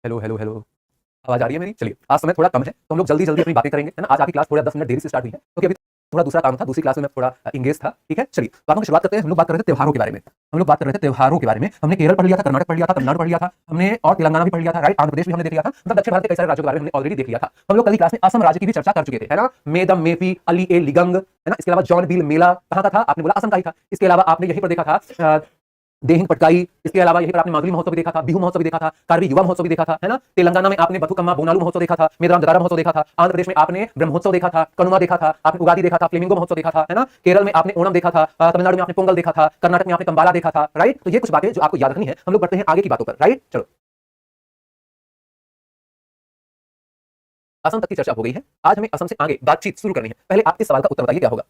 Hello hello hello. आवाज आ रही है मेरी? चलिए, आज समय थोड़ा कम है तो हम लोग जल्दी जल्दी अपनी बातें करेंगे, है ना। आज आपकी क्लास थोड़ा 10 मिनट देरी से स्टार्ट हुई है क्योंकि अभी थोड़ा दूसरा काम था, दूसरी क्लास में मैं थोड़ा इंगेज था। ठीक है, चलिए बातों की शुरुआत करते हैं। हम लोग बात कर रहे थे त्योहारों के बारे में। हम लोग बात कर रहे थे त्योहारों के बारे में। हमने केरल पढ़ लिया था, कर्नाटक पढ़ लिया था, तमिलनाडु पढ़ लिया था हमने, और तेलंगाना भी पढ़ लिया था, राइट। आंध्र प्रदेश भी हमने देख लिया था, मतलब दक्षिण भारत के कई सारे राज्यों के बारे में हमने ऑलरेडी देख लिया था। हम लोग कल की क्लास में असम राज्य की भी चर्चा कर चुके थे, है ना। मेदम मेपी अली ए लिगंग, है ना। इसके अलावा जॉन बिल मेला कहाँ का था? आपने बोला असम का ही था। इसके अलावा आपने यहीं पर देखा था देहिंग पटकाई। इसके अलावा यहीं पर आपने मागुली महोत्सव भी देखा था, बिहू महोत्सव भी देखा था, कार्बी युवा महोत्सव भी देखा था, है ना। तेलंगाना में आपने बथुकम्मा बोनालू महोत्सव देखा था, मेदारम जतारा महोत्सव देखा था। आंध्र प्रदेश में आपने ब्रह्मोत्सव देखा था, कनुमा देखा था, आपने उगादी देखा था, फ्लेमिंगो महोत्सव देखा था, है ना। केरल में आपने ओणम देखा था, तमिलनाडु में आपने पोंगल देखा था, कर्नाटक में आपने कंबाला देखा था, राइट। तो ये कुछ बातें जो आपको याद रखनी है। हम लोग बढ़ते हैं आगे की बातों पर, राइट। चलो, असम तक की चर्चा हो गई है। आज हमें असम से आगे बातचीत शुरू करनी है। पहले आप इस सवाल का उत्तर बताइए, क्या होगा?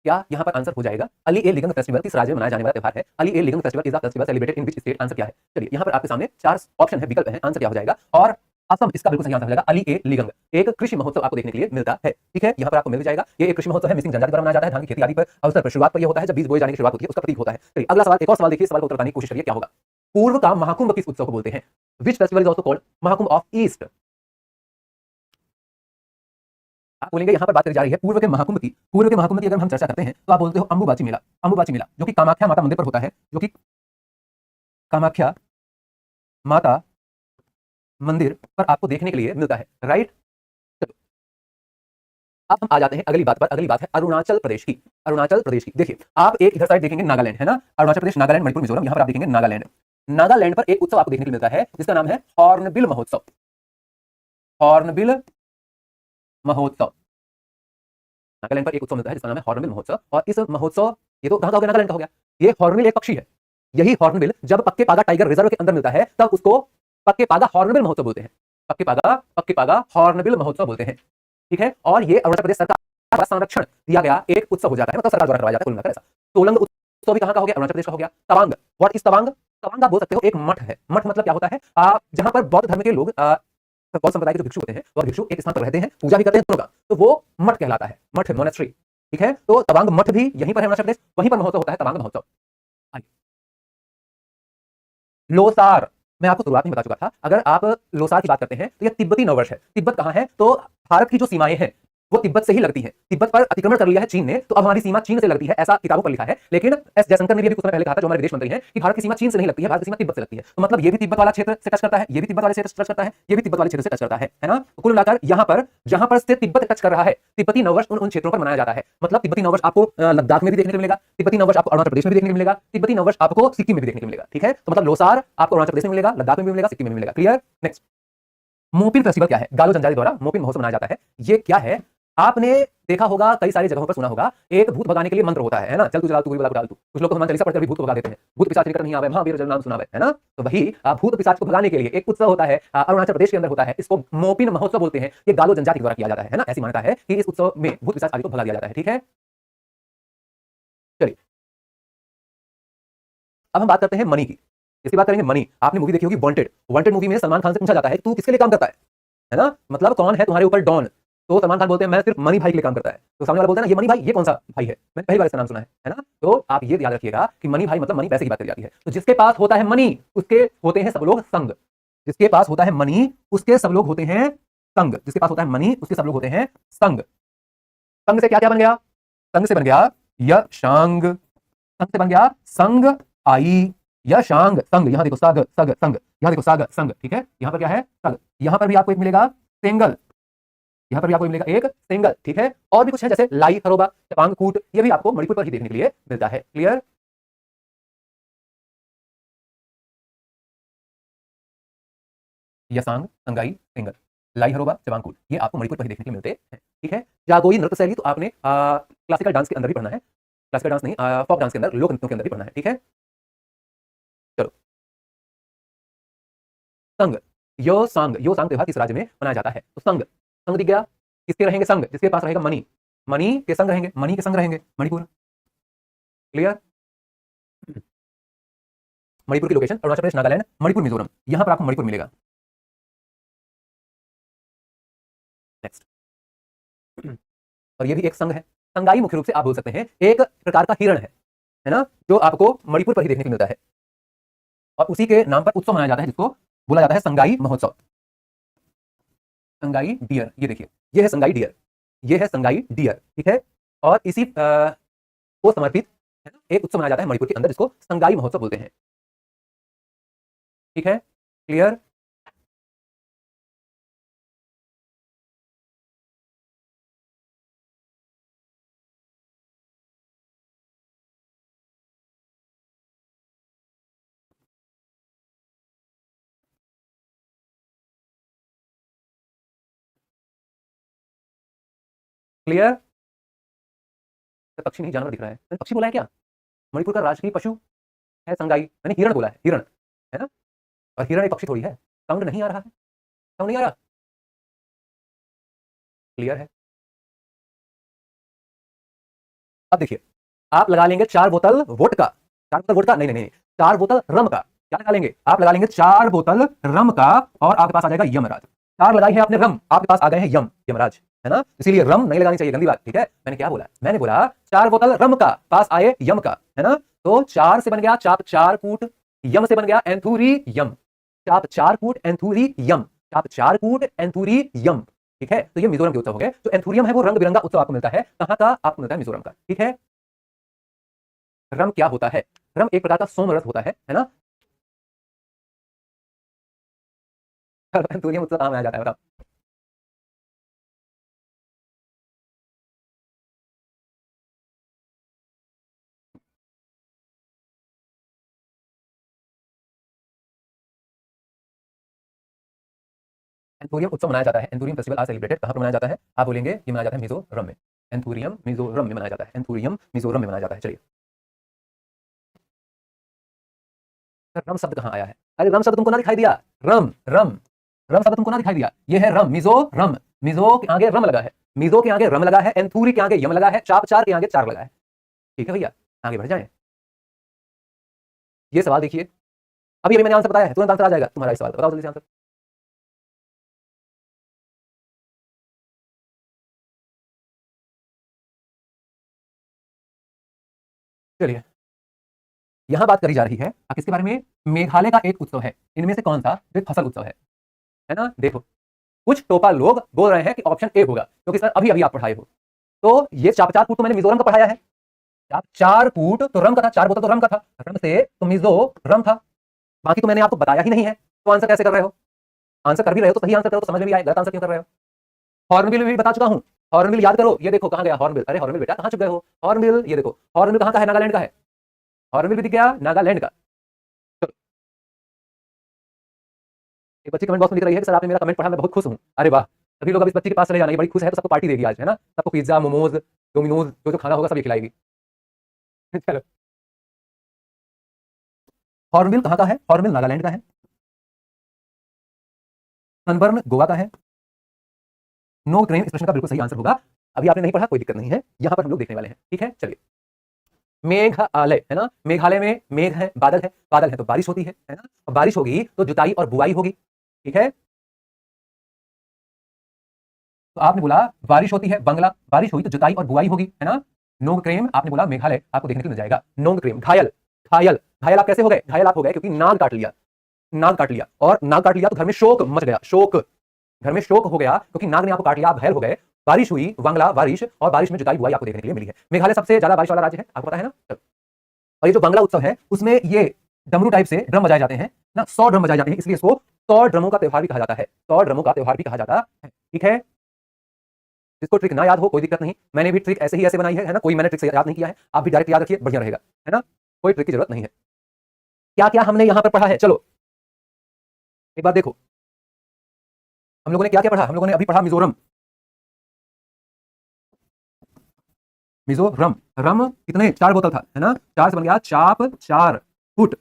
क्या यहाँ पर आंसर हो जाएगा? अली ए लिगंग फेस्टिवल किस राज्य में मनाया जाने वाला त्योहार है? Ali Aye Ligang festival is the festival celebrated in which state? Answer क्या है? चलिए, यहाँ पर आपके सामने चार ऑप्शन है, विकल्प है, आंसर क्या हो जाएगा? और असम इसका बिल्कुल सही आंसर हो जाएगा। अली ए लिगंग एक कृषि महोत्सव आपको देखने के लिए मिलता है। ठीक है, यहाँ पर आपको मिल जाएगा। ये एक कृषि महोत्सव है, मिसिंग जनजाति द्वारा मनाया जाता है। धान की खेती आदि पर अवसर पर शुरुआत पर यह होता है, जब बीज बोए जाने की शुरुआत होती है, उसका प्रतीक होता है। चलिए अगला सवाल, एक और सवाल देखिए, सवाल का उत्तर बताने की कोशिश करिए, क्या होगा? पूर्व का महाकुंभ किस उत्सव को बोलते हैं? Which festival is also called Mahakumbh of east? आप बोलेंगे यहाँ पर बात करी जा रही है पूर्व के महाकुंभ की। पूर्व के महाकुंभ की अगर हम चर्चा करते हैं तो आप बोलते हो अंबुबाची मेला। अंबुबाची मेला जो कि कामाख्या माता मंदिर पर होता है, जो कि कामाख्या माता मंदिर पर आपको देखने के लिए मिलता है, राइट। चलो, अब हम आ जाते हैं अगली बात पर। अगली बात है अरुणाचल प्रदेश की। अरुणाचल प्रदेश की देखिए, आप एक इधर साइड देखेंगे नागालैंड, है ना। अरुणाचल प्रदेश, नागालैंड, मणिपुर, मिजोरम। यहाँ पर आप देखेंगे नागालैंड। नागालैंड पर एक उत्सव आपको देखने को मिलता है जिसका नाम है हॉर्नबिल महोत्सव। हॉर्नबिल महोत्सव। नागालैंड पर एक उत्सव मिलता है जिसका नाम है हॉर्नबिल महोत्सव। और इस महोत्सव, ये तो कहाँ का हो गया? नागालैंड का हो गया। ये हॉर्नबिल एक पक्षी है। यही हॉर्नबिल जब पक्के पागा टाइगर रिजर्व के अंदर मिलता है तब उसको पक्के पागा हॉर्नबिल महोत्सव बोलते हैं। पक्के पागा हॉर्नबिल महोत्सव बोलते हैं। ठीक है, और ये अरुणाचल प्रदेश सरकार द्वारा संरक्षण दिया गया एक उत्सव हो जाता है, मतलब सरकार द्वारा करवाया जाता है कुल मिलाकर ऐसा। सोलंग उत्सव भी कहाँ का हो गया? अरुणाचल प्रदेश का हो गया। Tawang, what is Tawang? तवांग आप बोल सकते हो एक मठ है। मठ मतलब क्या होता है? जहां पर बौद्ध धर्म के लोग, बौद्ध संप्रदाय के जो भिक्षु होते हैं, और भिक्षु एक स्थान पर रहते हैं, पूजा भी करते हैं दोनों का, तो वो मठ कहलाता है। मठ है, मोनेस्ट्री। ठीक है, तो तवांग मठ भी यहीं पर है अरुणाचल प्रदेश, वहीं पर महोत्सव होता है तवांग महोत्सव। आइए, लोसार। मैं आपको शुरुआत में बता चुका था, अगर आप लोसार की बात करते हैं तो यह तिब्बती नववर्ष है। तिब्बत कहाँ है? तो भारत की जो सीमाएं हैं वो तिब्बत से ही लगती है। तिब्बत पर अतिक्रमण कर लिया है चीन ने, तो अब हमारी सीमा चीन से लगती है, ऐसा किताबों पर लिखा है। लेकिन एस जयशंकर ने भी अभी कुछ समय पहले कहा था, जो हमारे विदेश मंत्री हैं, कि भारत की सीमा चीन से नहीं लगती है, भारत की सीमा तिब्बत से लगती है। तो मतलब ये भी तिब्बत वाला क्षेत्र से टच करता है, ये भी तिब्बत वाले क्षेत्र से टच करता है, ये भी तिब्बत वाले क्षेत्र से टच करता है ना। तो कुल मिलाकर यहाँ पर जहां पर से तिब्बत टच कर रहा है, तिब्बती नववर्ष उन उन क्षेत्रों पर मनाया जाता है। मतलब तिब्बती नववर्ष आपको लद्दाख में भी देखने को मिलेगा, तिब्बती नववर्ष आपको अरुणाचल प्रदेश में भी देखने को मिलेगा, तिब्बती नववर्ष आपको सिक्किम में भी देखने को मिलेगा। ठीक है, तो मतलब लोसार आपको अरुणाचल प्रदेश में मिलेगा, लद्दाख में भी मिलेगा, सिक्किम में भी मिलेगा। क्लियर? नेक्स्ट, मोपिन फेस्टिवल क्या है? गालो जनजाति द्वारा मोपिन महोत्सव मनाया जाता है। ये क्या है? आपने देखा होगा, कई सारी जगहों पर सुना होगा, एक भूत भगाने के लिए मंत्र होता है ना। चल तू चला तू गोली वाला को डाल तू। कुछ लोग तो हनुमान चालीसा पढ़कर भी भूत को भगा देते हैं। भूत पिशाच निकट नहीं आवे, महावीर जब नाम सुनावे, है ना। तो वही भूत पिशाच को भगाने के लिए एक उत्सव होता है, अरुणाचल प्रदेश के अंदर होता है। इसको मोपिन महोत्सव बोलते हैं। ये गालो जनजाति द्वारा किया जाता है ना। ऐसी मान्यता है कि इस उत्सव में भूत पिशाच आदि को भगा दिया जाता है। ठीक है, चलिए अब हम बात करते हैं मनी की। इसकी बात करेंगे मनी। आपने मूवी देखी होगी वांटेड। वांटेड मूवी में सलमान खान से पूछा जाता है तू किसके लिए काम करता है ना। मतलब कौन है तुम्हारे ऊपर डॉन? तो सलमान खान बोलते हैं मैं सिर्फ मनी भाई के लिए काम करता है। तो सामने वाला बोलता है ना ये मनी भाई, ये कौन सा भाई है? मैंने पहली बार इसका नाम सुना है ना। तो आप ये याद रखिएगा कि मनी भाई मतलब मनी, पैसे की बात करी जाती है। तो जिसके पास होता है मनी उसके होते हैं सब लोग संग। जिसके पास होता है मनी उसके सब लोग होते हैं संग। जिसके पास होता है मनी उसके सब लोग होते हैं संग। संग से क्या क्या बन गया? संग से बन गया यशांग। संग से बन गया संग आई। यशांग संग। यहां देखो साग सग संग, यहां देखो साग संग। ठीक है, यहां पर क्या है? सग। यहां पर भी आपको एक मिलेगा सेंगल। यहां पर भी आपको मिलेगा एक सिंगल। ठीक है, और भी कुछ है जैसे लाई हरोबा, चपांग कूट, ये भी आपको मणिपुर पर ही देखने के लिए मिलता है। क्लियर? यसांग, संगाई, सिंगल, लाई हरोबा, चपांग कूट, ये आपको मणिपुर पर ही देखने के लिए मिलते हैं। ठीक है, जागोई नृत्य शैली तो आपने क्लासिकल डांस के अंदर भी पढ़ना है। क्लासिकल डांस नहीं, फोक डांस के अंदर, लोक नृत्यों के अंदर भी पढ़ना है। ठीक है, चलो संग। यो सांग त्योहार किस राज्य में मनाया जाता है? तो संग, संग दिख गया। किसके रहेंगे संग? जिसके पास रहेगा मनी। मनी के संग रहेंगे, मनी के संग रहेंगे मणिपुर। क्लियर? मणिपुर की लोकेशन अरुणाचल प्रदेश, नागालैंड, मणिपुर, मिजोरम, यहां पर आपको मणिपुर मिलेगा। नेक्स्ट, और ये भी एक संघ है। संगाई मुख्य रूप से आप बोल सकते हैं एक प्रकार का हिरण है ना, जो आपको मणिपुर पर ही देखने को मिलता है और उसी के नाम पर उत्सव मनाया जाता है जिसको बोला जाता है संगाई महोत्सव। संगाई डियर, ये देखिए ये है संगाई डियर, ये है संगाई डियर, ठीक है। और इसी को समर्पित है ना एक उत्सव मनाया जाता है मणिपुर के अंदर जिसको संगाई महोत्सव बोलते हैं, ठीक है, क्लियर। क्लियर। पक्षी नहीं जानवर दिख रहा है, मैंने पक्षी बोला है क्या? मणिपुर का राष्ट्रीय पशु है संगाई, मैंने हिरण बोला है, हिरण है ना, और हिरण एक पक्षी थोड़ी है। साउंड नहीं आ रहा है, साउंड नहीं आ रहा, क्लियर है। अब देखिए आप लगा लेंगे 4 बोतल वोडका, 4 बोतल वोडका, नहीं नहीं नहीं, 4 बोतल रम का, क्या लगा लेंगे आप? लगा लेंगे 4 बोतल रम का और आपके पास आ जाएगा यमराज। 4 लगाई है आपने रम, आपके पास आ गए हैं यमराज, है ना। इसीलिए रम नहीं लगानी चाहिए, गंदी बात, ठीक है। मैंने क्या बोला? मैंने बोला 4 बोतल रम का, पास आए यम का, है ना। तो 4 से बन गया चाप 4 कूट, यम से बन गया एंथूरी यम, चाप 4 कूट एंथूरी यम, चाप 4 कूट एंथूरी यम, ठीक है। तो ये मिजोरम के उत्सव हो गए। जो एंथुरियम है वो रंग बिरंगा उत्सव आपको मिलता है, कहां का? आपको मिलता है मिजोरम का, ठीक है। रम क्या होता है? रम एक प्रकार का सोमरस होता है ना। एंथुरियम उत्सव कहां मनाया जाता है बताओ? एंथुरियम उत्सव मनाया जाता है, एंथुरियम फेस्टिवल आर सेलिब्रेटेड, कहां पर मनाया जाता है? आप बोलेंगे ये मनाया जाता है मिजोरम में, एंथुरियम मिजोरम में मनाया जाता है, एंथुरियम मिजोरम में मनाया जाता है। चलिए रम शब्द कहां आया है? अरे रम शब्द तुमको ना दिखाई दिया, रम रम रम शब्द तुमको ना दिखाई दिया, ये है रम, मिजो रम, मिजो के आगे रम लगा है, मिजो के आगे रम लगा है, एंथुरी के आगे यम लगा है, चाप 4 के आगे 4 लगा है, ठीक है भैया। आगे बढ़ जाए, ये सवाल देखिए, अभी अभी मैंने आंसर बताया है, तुरंत आंसर आ जाएगा तुम्हारा इस सवाल, बताओ जल्दी से आंसर। चलिए यहां बात करी जा रही है किसके बारे में? मेघालय का एक उत्सव है, इनमें से कौन सा? एक फसल उत्सव है ना। देखो कुछ टोपा लोग बोल रहे हैं कि ऑप्शन ए होगा, क्योंकि सर अभी अभी आप पढ़ाए हो। तो ये चाप 4 कूट तो मैंने मिजोरम का पढ़ाया है, चाप 4 कूट तो रम का था, 4 बोतल तो रम का था, रम से तो मिजो रम था, बाकी तो मैंने आपको बताया ही नहीं है, तो आंसर कैसे कर रहे हो? आंसर कर भी रहे हो तो सही आंसर करो तो समझ में भी आए, गलत आंसर क्यों कर रहे हो? हॉर्नबिल भी बता चुका हूं, हॉर्नबिल याद करो, ये देखो कहां गया हॉर्नबिल, अरे हॉर्नबिल बेटा कहां चुक गए हो? हॉर्नबिल ये देखो, हॉर्नबिल कहां का है? नागालैंड का है, हॉर्नबिल भी दिख गया, नागालैंड का। चलो एक बच्ची कमेंट बॉक्स में लिख रही है कि सर आपने मेरा कमेंट पढ़ा, मैं बहुत खुश हूं। अरे वाह, सभी लोग अब इस बच्ची के पास चले जाना, ये बड़ी खुश है तो सबको पार्टी देगी आज, है ना, सबको पिज्जा मोमोज डोमिनोज जो जो खाना होगा सब ये खिलाएगी। चलो हॉर्नबिल कहां का है? हॉर्नबिल नागालैंड का है, सनबर्न गोवा का है, नो क्रेम इस प्रश्न का बिल्कुल सही आंसर होगा। अभी आपने नहीं पढ़ा कोई दिक्कत नहीं है, यहां पर हम लोग देखने वाले हैं, ठीक है। चलिए मेघालय है ना, मेघालय में मेघ है, बादल है तो बारिश होती है ना, और बारिश होगी तो जुताई और बुआई होगी, ठीक है। तो आपने बोला बारिश होती है बंगला, बारिश हुई तो जुताई और बुआई होगी, है ना। नोंग क्रेम आपने बोला मेघालय आपको देखने को मिल जाएगा, नोंग क्रेम। घायल, घायल घायल आप कैसे हो गए? घायल आप हो गए क्योंकि नाग काट लिया, नाग काट लिया, और नाग काट लिया तो घर में शोक मच गया, शोक, घर में शोक हो गया क्योंकि नाग ने आपको काट लिया, आप घायल हो गए। बारिश हुई, बांग्ला बारिश, और बारिश में जुताई बुआई आपको देखने के लिए मिली है। मेघालय सबसे ज्यादा बारिश वाला राज्य है, आपको पता है ना। चलो और ये जो बांग्ला उत्सव है उसमें ये डमरू टाइप से ड्रम बजाए जाते हैं ना, 100 ड्रम बजाए जाते हैं, इसलिए इसको 100 ड्रमों का त्योहार भी कहा जाता है, 100 ड्रमों का त्योहार भी कहा जाता है, ठीक है। जिसको ट्रिक ना याद हो कोई दिक्कत नहीं, मैंने भी ट्रिक ऐसे ही ऐसे बनाई है ना, कोई मैंने ट्रिक से याद नहीं किया है, आप भी डायरेक्ट याद रखिए, बढ़िया रहेगा, है ना, कोई ट्रिक की जरूरत नहीं है। क्या क्या हमने यहां पर पढ़ा है? चलो एक बात देखो, हम लोगों ने क्या क्या पढ़ा? हम लोगों ने अभी पढ़ा मिजोरम, मिजोरम, रम कितने? 4 बोतल था, है ना, 4 से बन गया चाप 4 फुट,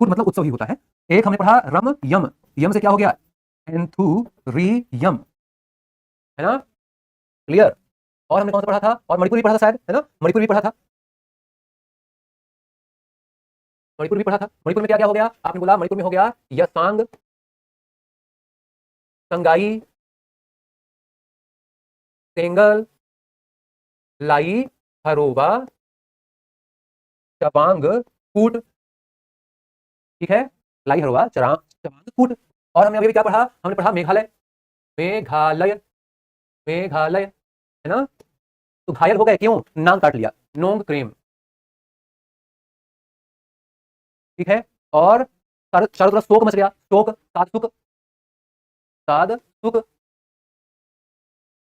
फुट मतलब उत्सव ही होता है। एक हमने पढ़ा रम यम, यम से क्या हो गया? एंथुरियम, है ना, क्लियर। और हमने कौन सा पढ़ा था? और मणिपुर भी पढ़ा था शायद, है ना, मणिपुर भी पढ़ा था, मणिपुर भी पढ़ा था। मणिपुर में क्या क्या हो गया? आपने बोला मणिपुर में हो गया यसांग, संगाई, तेंगल, लाई हरोवा चबांग कूट। ठीक है, लाई हरोवा चबांग कूट। और हमने अभी क्या पढ़ा, हमने पढ़ा मेघालय, मेघालय, मेघालय, है ना। तो घायल हो गए क्यों, नाक काट लिया, नोंग क्रेम। ठीक है, और चारों तरफ शोक मच गया, शोक, सात सुख, साद सुख।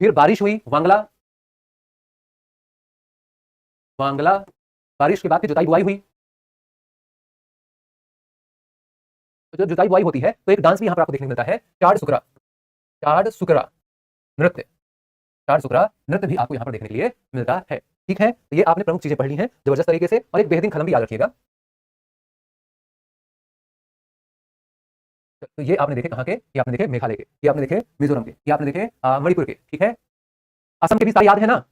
फिर बारिश हुई, वांगला, वांगला। बारिश के बाद फिर जुताई बुआई हुई। तो जब जुताई बुआई होती है तो एक डांस भी यहां पर आपको देखने को मिलता है, चाड़ सुकरा, चाड़ सुकरा नृत्य, चाड़ सुकरा नृत्य भी आपको यहां पर देखने के लिए मिलता है। ठीक है, तो ये आपने प्रमुख चीजें पढ़ ली हैं जबरदस्त तरीके से, और एक बेहतरीन कलम भी याद रखिएगा। तो ये आपने देखे कहां के, ये आपने देखे मेघालय के, ये आपने देखे मिजोरम के, ये आपने देखे मणिपुर के। ठीक है, असम के भी सारे याद है ना,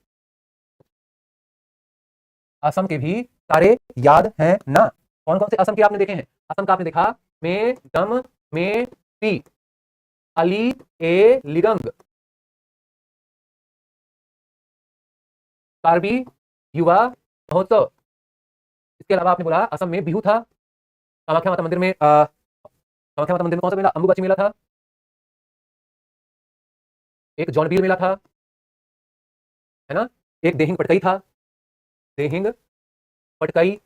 असम के भी सारे याद हैं ना। कौन कौन से असम के आपने देखे हैं, असम का आपने देखा, मे डम मे पी, अली ए लिगंग, कार्बी युवा महोत्सव। इसके अलावा आपने बोला असम में बिहू था, कामाख्या माता मंदिर में कामाख्या माता मंदिर में कौन सा मेला, अंबुबाची मेला था, एक जौनबीर मेला था, है ना, एक देहिंग पटकई था, देहिंग पटकई,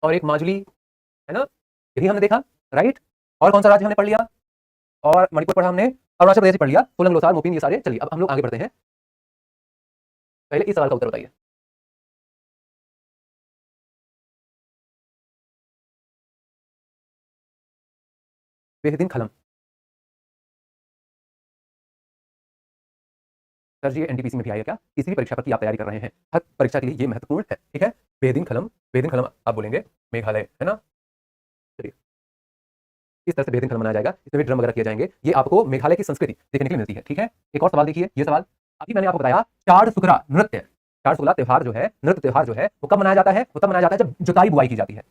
और एक माजुली, है ना, यही हमने देखा। राइट, और कौन सा राज्य हमने पढ़ लिया, और मणिपुर पढ़ा हमने, अरुणाचल प्रदेश पढ़ लिया, सोलंग लोसार मोपिन, ये सारे। चलिए अब हम लोग आगे बढ़ते हैं, पहले इस सवाल का उत्तर बताइए। बेहदीन खलम, सर जी ये एनटीपीसी में भी आएगा क्या, किसी भी परीक्षा पर की आप तैयारी कर रहे हैं, हर परीक्षा के लिए ये महत्वपूर्ण है। ठीक है, बेहदीन खलम, बेहदीन खलम आप बोलेंगे मेघालय, है ना। चलिए, इस तरह से बेहदीन खलम मनाया जाएगा, इसमें भी ड्रम वगैरह किए जाएंगे, ये आपको मेघालय की संस्कृति देखने के लिए मिलती है। ठीक है, एक और सवाल देखिए, ये सवाल अभी मैंने आपको बताया, चाड़ सुकरा नृत्य, चाड़ सुकरा त्योहार जो है, नृत्य त्योहार जो है, वो कब मनाया जाता है, वो तब मनाया जाता है जब जुताई बुआई की जाती है,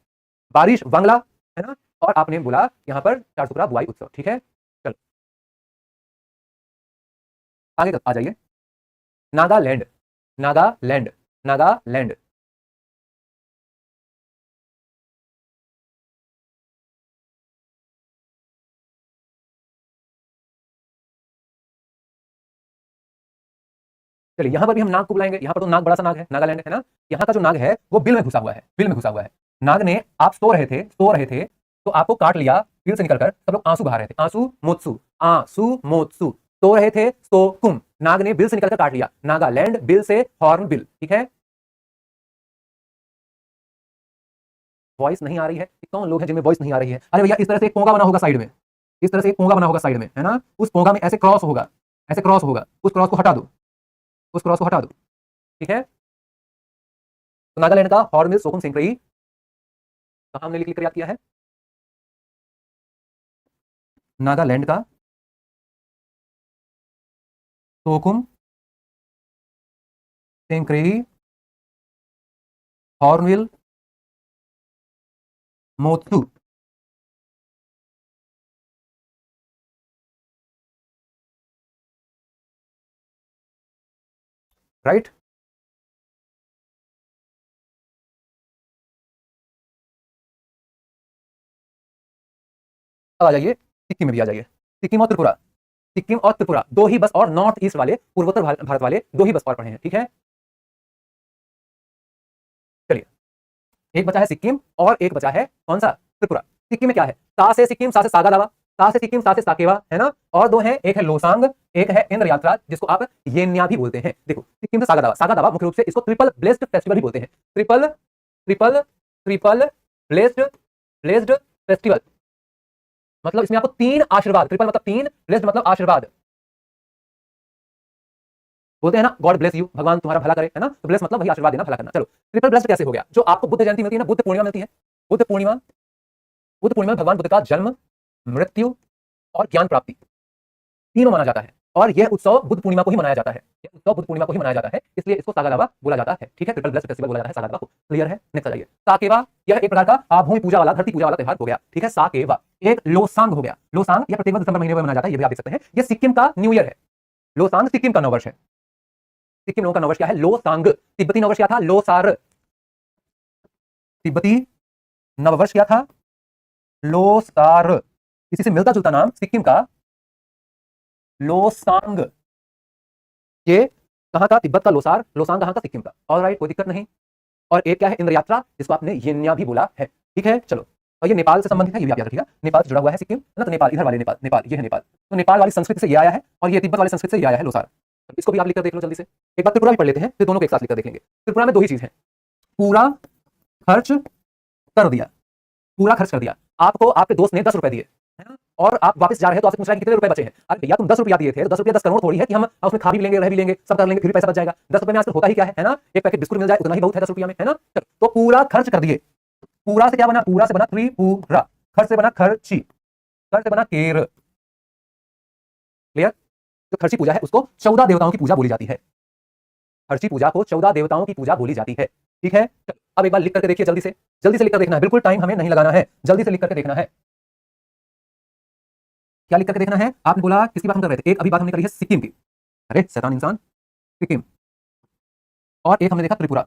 बारिश बांग्ला, है ना। और आपने बोला यहाँ पर चाड़ सुकरा बुआई उत्सव। ठीक है, चलो आगे आ जाइए, नागालैंड, नागालैंड, नागालैंड। चलिए यहां पर भी हम नाग को बुलाएंगे, यहां पर तो नाग बड़ा सा नाग है, नागालैंड, है ना। यहाँ का जो नाग है वो बिल में घुसा हुआ है, बिल में घुसा हुआ है। नाग ने, आप सो रहे थे, सो रहे थे, तो आपको काट लिया, बिल से निकलकर सब लोग आंसू बहा रहे थे, आंसू मोत्सु, आंसू मोत्सु, सो रहे थे, सो कुम, नाग ने बिल से निकलकर काट लिया, नागालैंड, बिल से हॉर्न बिल। ठीक है, वॉइस नहीं आ रही है, कौन लोग हैं जिनमें वॉइस नहीं आ रही है। अरे भैया इस तरह से एक पोंगा बना होगा साइड में, इस तरह से एक पोंगा बना होगा साइड में, है ना, उस पोंगा में ऐसे क्रॉस होगा, ऐसे क्रॉस होगा, उस क्रॉस को हटा दो, उस क्रॉस को हटा दो। ठीक है, तो नागालैंड का हॉर्नबिल सोकुम सेंक्रेई कहां हमने लिख कर याद किया है, नागालैंड का सोकुम सेंक्रेई हॉर्नबिल मोत्सु। राइट, अब आ जाइए सिक्किम में भी आ जाइए, सिक्किम और त्रिपुरा, सिक्किम और त्रिपुरा दो ही बस, और नॉर्थ ईस्ट वाले, पूर्वोत्तर भारत वाले दो ही बस और पढ़े हैं। ठीक है, चलिए एक बचा है सिक्किम और एक बचा है कौन सा, त्रिपुरा। सिक्किम में क्या है, सा से सिक्किम, सा से सागा दावा, सा से सिक्किम, सा से साकेवा, है ना। और दो हैं, एक है लोसांग, एक है इंद्र यात्रा, जिसको आप येन्या भी बोलते हैं। देखो सिक्किम से सागा दावा, सागा दावा मुख्य रूप से इसको ट्रिपल ब्लेस्ड फेस्टिवल भी बोलते हैं, triple triple triple blessed blessed festival, मतलब इसमें आपको तीन आशीर्वाद, ट्रिपल मतलब तीन, ब्लेस्ड मतलब आशीर्वाद, बोलते हैं ना गॉड ब्लेस यू, भगवान तुम्हारा भला करे, है ना। तो ब्लेस मतलब वही आशीर्वाद देना, भला करना। चलो ट्रिपल ब्लेस्ड कैसे हो गया, जो आपको बुद्ध जयंती मिलती है ना, बुद्ध पूर्णिमा मिलती है, बुद्ध पूर्णिमा, बुद्ध पूर्णिमा में भगवान बुद्ध का जन्म, मृत्यु और ज्ञान प्राप्ति तीनों माना जाता है, और यह उत्सव बुद्ध पूर्णिमा को ही मनाया जाता है, यह उत्सव बुद्ध पूर्णिमा को ही मनाया जाता है, इसलिए इसको सागा दावा बोला जाता है। ठीक है, ट्रिपल ब्लेस्ड फेस्टिवल बोला जाता है सागा दावा को। क्लियर है, नेक्स्ट आ जाइए, साकेवा, यह एक प्रकार का भूमि पूजा वाला, धरती पूजा वाला त्योहार हो गया। ठीक है, साकेवा। एक लोसांग हो गया, लोसांग यह प्रत्येक दिसंबर महीने में मनाया जाता है, ये भी आप देख सकते हैं, ये सिक्किम का न्यू ईयर है, लोसांग सिक्किम का नववर्ष है। सिक्किम लोगों का नववर्ष क्या है? लोसांग। तिब्बती नववर्ष क्या था? लोसार। तिब्बती नववर्ष क्या था? लोसार। इसी से मिलता जुलता नाम सिक्किम का लोसांग। ये कहां का? तिब्बत का लोसार। लोसांग कहां का? सिक्किम का। ऑलराइट, कोई दिक्कत नहीं। और एक क्या है? इंद्र यात्रा, जिसको आपने येन्या भी बोला है। ठीक है, चलो। और ये नेपाल से संबंधित है, ये भी आप याद रखिएगा। नेपाल से जुड़ा हुआ है सिक्किम, है ना? तो नेपाल, इधर वाले नेपाल, नेपाल ये है नेपाल। तो नेपाल वाली संस्कृति से ये आया है और ये तिब्बत वाली संस्कृति से ये आया है लोसार। इसको भी आप लिखकर देख लो जल्दी से। एक बार त्रिपुरा भी पढ़ लेते हैं, फिर दोनों को एक साथ लिखकर देख लेंगे। त्रिपुरा में दो ही चीज है, पूरा खर्च कर दिया। पूरा खर्च कर दिया। आपको आपके दोस्त ने 10 रुपए दिए, है ना? और आप वापस जा रहे हैं तो आपसे पूछ रहा है कि कितने रुपए बचे हैं। अरे भैया तुम 10 रुपया दिए थे, तो 10 रुपया 10 करोड़ थोड़ी है कि हम उसमें खा भी लेंगे, रह भी लेंगे, सब कर लेंगे, फिर भी पैसा बच जाएगा। 10 रुपए में आजकल होता ही क्या है ना? एक पैकेट बिस्कुट मिल जाए उतना ही बहुत है 10 रुपया में, है ना? तो पूरा खर्च कर दिए। पूरा से क्या बना? पूरा से बना त्रिपुरा। खर्च से बना खर्ची। खर्च से बना केर। क्लियर? जो खर्ची पूजा है उसको 14 देवताओं की पूजा बोली जाती है। खर्ची पूजा को 14 देवताओं की पूजा बोली जाती है। ठीक है, अब एक बार लिख करके देखिए जल्दी से। जल्दी से लिख कर देखना है, बिल्कुल टाइम हमें नहीं लगाना है, जल्दी से लिख करके देखना है। क्या लिख करके देखना है? आपने बोला किसकी बात हम कर रहे थे? एक अभी बात हमने करी है सिक्किम की। अरे शैतान इंसान, सिक्किम। और एक हमने देखा त्रिपुरा।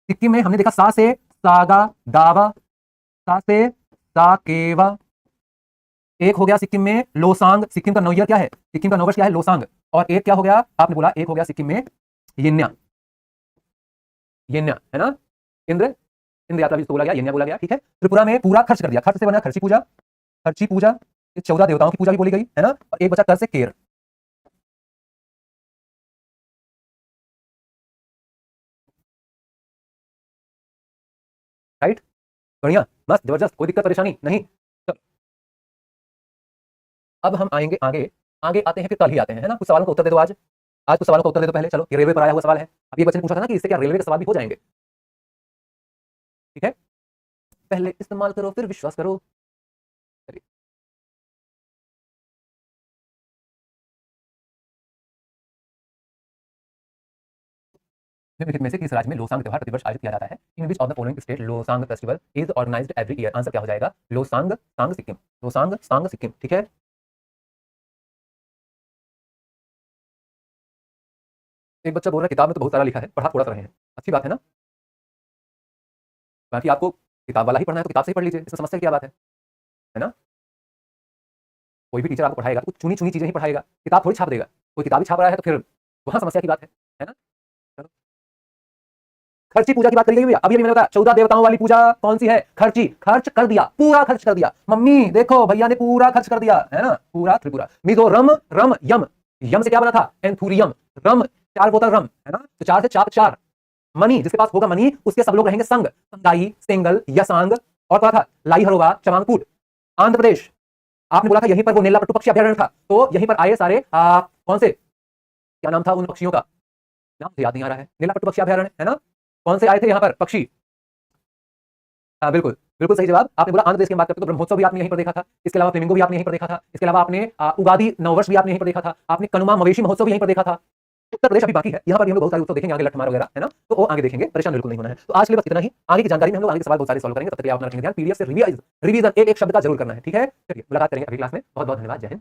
सिक्किम में हमने देखा सा से सागा दावा, सा से साकेवा। एक हो गया सिक्किम में लोसांग। सिक्किम का न्यू ईयर क्या है? सिक्किम का नववर्ष क्या है? लोसांग। और एक क्या हो गया? आपने बोला एक हो गया सिक्किम में येन्या। येन्या, है ना? इंद्र, इंद्र यात्रा भी बोला गया, येन्या बोला गया। ठीक है, त्रिपुरा में पूरा खर्च कर दिया। खर्च से बना खर्ची पूजा। खर्ची पूजा 14 देवताओं की पूजा भी बोली गई, है ना? और एक बचा कर से केर। राइट, बढ़िया, मस्त, जबरदस्त, कोई दिक्कत परेशानी नहीं। चलो अब हम आएंगे आगे। आगे आते हैं, फिर कल ही आते हैं, है ना? कुछ सवालों का उत्तर दे दो आज। आज कुछ सवालों का उत्तर दे दो पहले। चलो, ये रेलवे पर आया हुआ सवाल है। अब ये बच्चे ने पूछा था ना कि इससे क्या रेलवे के सवाल भी हो जाएंगे। ठीक है, पहले इस्तेमाल करो फिर विश्वास करो। चलिए, निम्नलिखित में से किस राज्य में लोसांग त्योहार प्रतिवर्ष आयोजित किया जाता है? In which of the following state Losoong festival is organized every year? Answer क्या हो जाएगा? लोसांग सांग सिक्किम। लोसांग सांग सिक्किम। ठीक है, एक बच्चा बोल रहा है किताब में तो बहुत सारा लिखा है, पढ़ा थोड़ा सा रहे हैं। अच्छी बात है ना? बाकी आपको किताब वाला ही पढ़ना है तो किताब से ही पढ़ लीजिए, इसमें समस्या की क्या बात है ना? कोई भी टीचर आपको पढ़ाएगा तो कुछ चुनी चुनी चीजें ही पढ़ाएगा, किताब थोड़ी छाप देगा। कोई किताब ही छाप रहा है तो फिर वहां समस्या की बात है ना? चलो, खर्ची पूजा की बात करी गई भैया। अभी मैंने बताया 14 देवताओं वाली पूजा कौन सी है? खर्ची। खर्च कर दिया, पूरा खर्च कर दिया। मम्मी देखो भैया ने पूरा खर्च कर दिया, है ना? पूरा त्रिपुरा। मिजोरम, रम यम। यम से क्या बना था? एंथुरियम। रम 4 बोतल रम, है ना? तो 4 से चाप 4। मनी, जिसके पास होगा मनी उसके सब लोग रहेंगे संग। संगाई, सेंगल, यसांग। और क्या था? लाई हरोबा, चमांगपुट। आंध्र प्रदेश, आपने बोला था यहीं पर वो नेला पट्टू पक्षी अभ्यारण्य था, तो यहीं पर आए सारे कौन से, क्या नाम था उन पक्षियों का? नाम तो याद नहीं आ रहा है। नीला पट्टू पक्षी अभ्यारण्य, है ना? कौन से आए थे यहाँ पर पक्षी? हाँ बिल्कुल, बिल्कुल सही जवाब। आपने बोला आंध्र प्रदेश की बात करते तो ब्रह्मोत्सव भी आपने यहीं पर देखा था। इसके अलावा फ्लेमिंगो भी आपने यहीं पर देखा था। इसके अलावा आपने उगादी नववर्ष भी आपने यहीं पर देखा था। आपने कनुमा मवेशी महोत्सव भी यहीं पर देखा था। उत्तर प्रदेश अभी बाकी है, यहाँ पर भी हम लोग बहुत सारे उत्सव देखेंगे आगे, लठमार वगैरह, है ना? तो वो आगे देखेंगे, परेशान बिल्कुल नहीं होना है। तो आज के लिए बस इतना ही। आगे की जानकारी में हम लोग आगे के सवाल बहुत सारे सॉल्व करेंगे। तब तक के लिए आप अपना रखेंगे ध्यान। पीडीएफ से रिवीजन एक एक शब्द का जरूर करना है। ठीक है, चलिए मुलाकात करेंगे अगली क्लास में। बहुत बहुत धन्यवाद। जय हिंद।